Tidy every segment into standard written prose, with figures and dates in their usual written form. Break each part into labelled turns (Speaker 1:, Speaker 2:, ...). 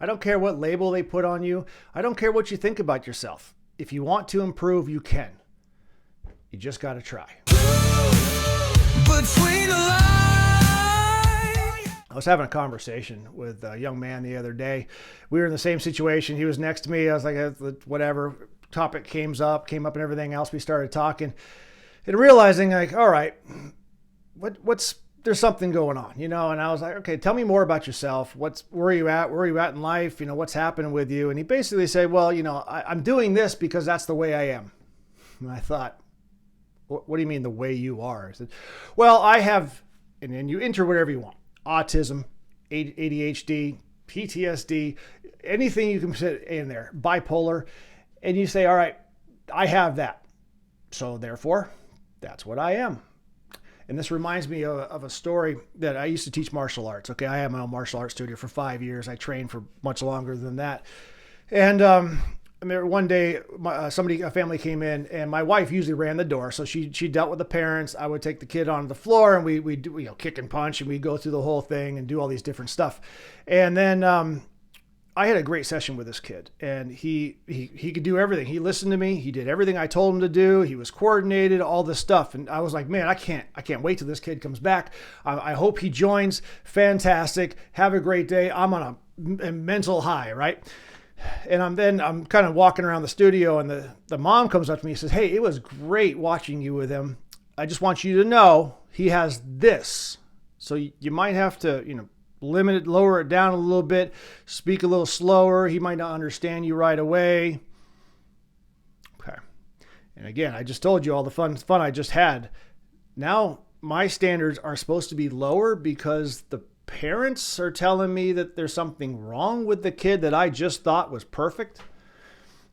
Speaker 1: I don't care what label they put on you. I don't care what you think about yourself. If you want to improve, you can. You just got to try. Between the lines. I was having a conversation with a young man the other day. We were in the same situation. He was next to me. I was like, whatever. Topic came up and everything else. We started talking and realizing like, all right, there's something going on, And I was like, okay, tell me more about yourself. Where are you at? Where are you at in life? What's happening with you? And he basically said, well, I'm doing this because that's the way I am. And I thought, what do you mean the way you are? I said, well, I have, and then you enter whatever you want. Autism, ADHD, PTSD, anything you can put in there, bipolar. And you say, all right, I have that. So therefore, that's what I am. And this reminds me of a story that I used to teach martial arts. Okay, I had my own martial arts studio for 5 years. I trained for much longer than that. And I remember one day, a family came in, and my wife usually ran the door. So she dealt with the parents. I would take the kid onto the floor, and we do kick and punch, and we go through the whole thing and do all these different stuff. And then I had a great session with this kid, and he could do everything. He listened to me. He did everything I told him to do. He was coordinated, all this stuff. And I was like, man, I can't wait till this kid comes back. I hope he joins. Fantastic. Have a great day. I'm on a mental high, right? And I'm kind of walking around the studio, and the mom comes up to me and says, hey, it was great watching you with him. I just want you to know he has this. So you might have to, limit it, lower it down a little bit, speak a little slower. He might not understand you right away. Okay. And again, I just told you all the fun I just had. Now my standards are supposed to be lower because the parents are telling me that there's something wrong with the kid that I just thought was perfect.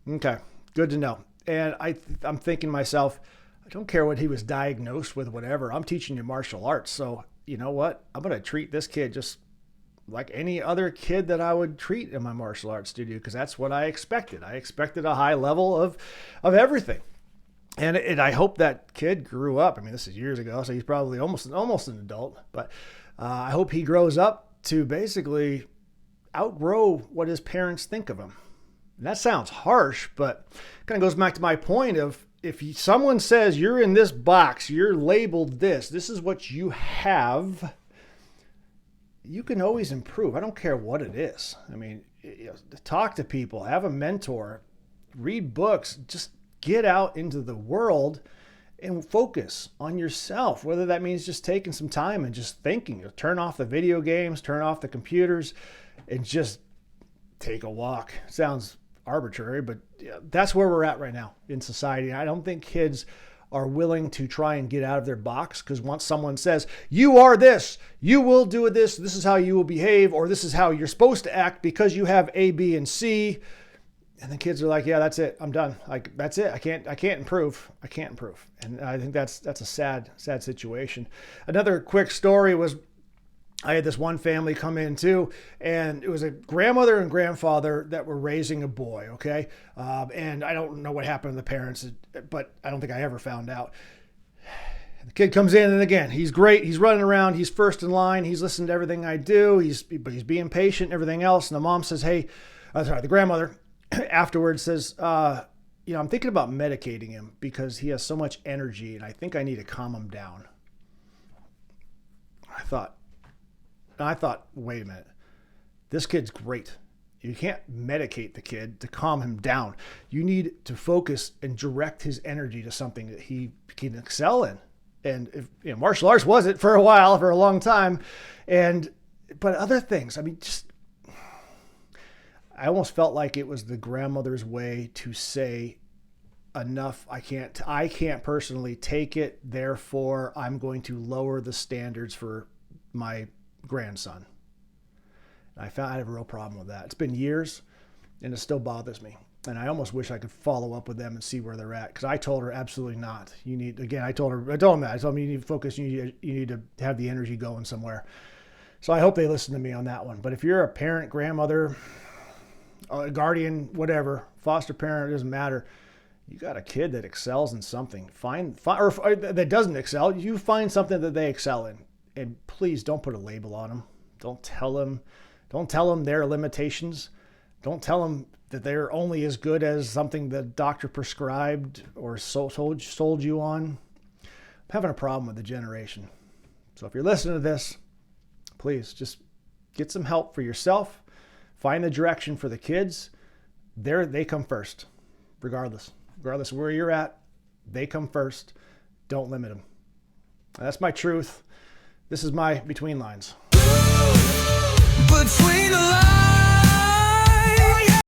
Speaker 1: Okay. Good to know. And I'm thinking to myself, I don't care what he was diagnosed with, whatever. I'm teaching you martial arts. So you know what? I'm going to treat this kid just like any other kid that I would treat in my martial arts studio, because that's what I expected. I expected a high level of everything. And I hope that kid grew up. I mean, this is years ago, so he's probably almost an adult. But I hope he grows up to basically outgrow what his parents think of him. And that sounds harsh, but kind of goes back to my point of, if someone says you're in this box, you're labeled this is what you have, you can always improve. I don't care what it is. I mean, talk to people, have a mentor, read books, just get out into the world and focus on yourself. Whether that means just taking some time and just thinking, turn off the video games, turn off the computers, and just take a walk. Sounds arbitrary, but that's where we're at right now in society. I don't think kids are willing to try and get out of their box, because once someone says, you are this, you will do this is how you will behave, or this is how you're supposed to act because you have A, B, and C. And the kids are like, yeah, that's it. I'm done. Like, that's it. I can't improve. I can't improve. And I think that's a sad situation. Another quick story was, I had this one family come in too, and it was a grandmother and grandfather that were raising a boy, okay? And I don't know what happened to the parents, but I don't think I ever found out. The kid comes in, and again, he's great. He's running around. He's first in line. He's listening to everything I do. But he's being patient and everything else. And the mom says, the grandmother afterwards says, I'm thinking about medicating him because he has so much energy, and I think I need to calm him down. I thought, wait a minute, this kid's great. You can't medicate the kid to calm him down. You need to focus and direct his energy to something that he can excel in. And martial arts was it for a while, for a long time. But other things, I mean, I almost felt like it was the grandmother's way to say, enough, I can't personally take it. Therefore, I'm going to lower the standards for my grandson. I have a real problem with that. It's been years, and it still bothers me. And I almost wish I could follow up with them and see where they're at, because I told her absolutely not. I told them that. I told them you need to focus. You need to have the energy going somewhere. So I hope they listen to me on that one. But if you're a parent, grandmother, a guardian, whatever, foster parent, it doesn't matter. You got a kid that excels in something. Or that doesn't excel. You find something that they excel in. And please don't put a label on them. Don't tell them their limitations. Don't tell them that they're only as good as something the doctor prescribed or sold you on. I'm having a problem with the generation. So if you're listening to this, please just get some help for yourself. Find the direction for the kids. They come first, regardless of where you're at. They come first. Don't limit them. That's my truth. This is my Between Lines.
Speaker 2: Between the lines.